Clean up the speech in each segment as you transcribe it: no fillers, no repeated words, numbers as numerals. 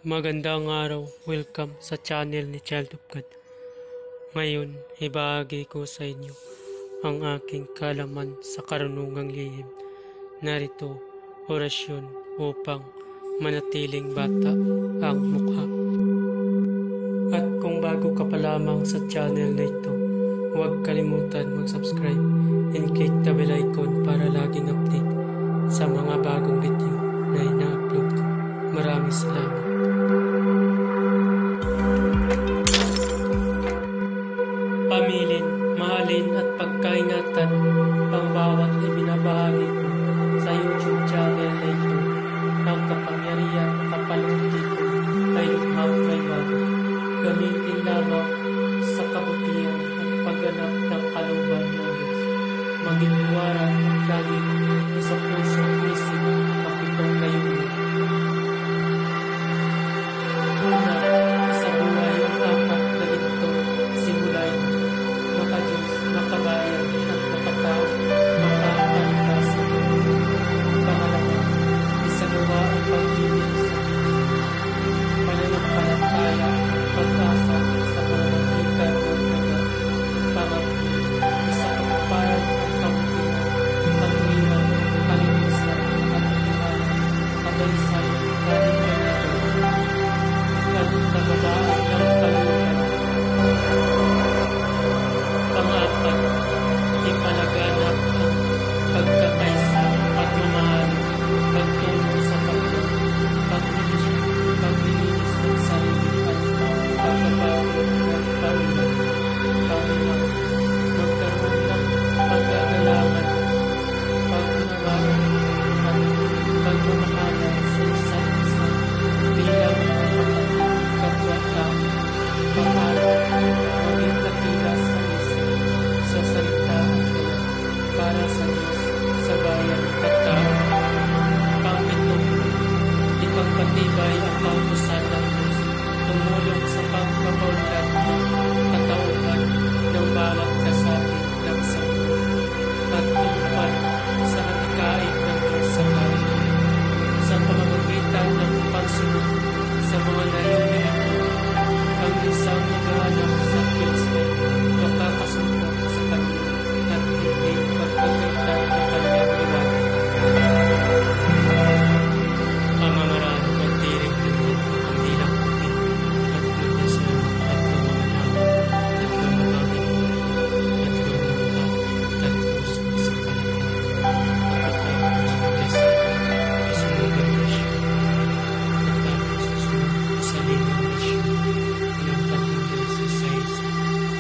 Magandang araw, welcome sa channel ni Child of God. Ngayon, ibahagi ko sa inyo ang aking kalaman sa karunungang lihim. Narito, orasyon upang manatiling bata ang mukha. At kung bago ka pa lamang sa channel na ito, huwag kalimutan mag-subscribe and click the bell icon para laging update sa mga bagong video na ina-upload ko. Maraming salamat. Pamilin, mahalin at pagkaingatan ang bawat ibinabahagi ko sa YouTube channel na ito. Ang kapangyarihan at kapalungkit ko ay lukhang kaibago. Gamitin lamang sa kabutihan at pagganap ng kalooban ng Diyos. Maging huwarang at laging sa pusong isip ang itong layunin. Una, sa buhay ang apat na ganitong simulay, maka-Diyos, makabayan at makatao, makakalikasan. Pangalawa, isagawa ang pag-ibig sa Diyos. Pananampalataya at pag-asa sa pamamagitan ng dagat. Pangatlo, isakatuparan ang kabutihan, pag-iwan, kalinisan at tiwala, kabalisayan, at nababaan ng kalooban. Pang-apat, ipalaganap ang pagkakaisa, pagmamahal, pagtulong sa kapwa, paglilinis ng sarili at pagbabago ng paulan. Pangalawa, magkaroon ng pag-aagalangan, pag-unawagan at pagmamahalan sa isa't isa bilang kapwa-tao. Pangarap, maging dakila sa isip, sa salita at gawa, para sa Diyos, sa bayan at tao. Pang-ito, ipagpatibay ang kautusan ng Diyos, tumulong sa pagpapaunlad ng katauhan ng bawat kasapi ng santo, at tumupad sa hatikain ng Diyos sa bayan, sa pamamagitan ng pagsunod sa mga layunin ito. Ang isang naghahanap sa Diyos ay makakasumpong sa Kanya at hindi pagkakaitan ng Kanyang liwanag. Pamamaraan ng tiring lingkod ang dilang puti at magdasal at lumangaw at lumabagin at lumumpa at puso sa Kanya at tapos magdasal isunod ang rasyon at tapos isunod sa linong rasyon. Ilang tatlong beses sa isa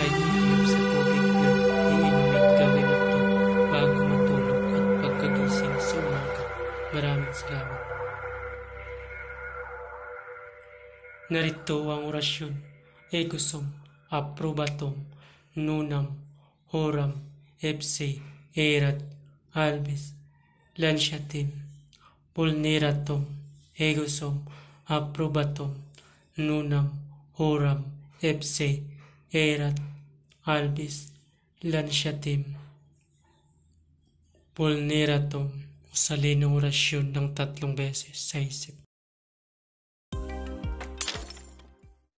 ay hihilap sa tubig na iinumit gawin ito bago matulog at pagkagising sa umaga. Maraming salamat. Narito ang orasyon. Ego sum, approbatum, nunam, horam, ipse, erat, albis, lanciatim, vulneratum, ego sum, approbatum, nunam, horam, ipse, erat, albis, lanciatim, vulneratum. Usalin ang orasyon ng 3 beses sa isip.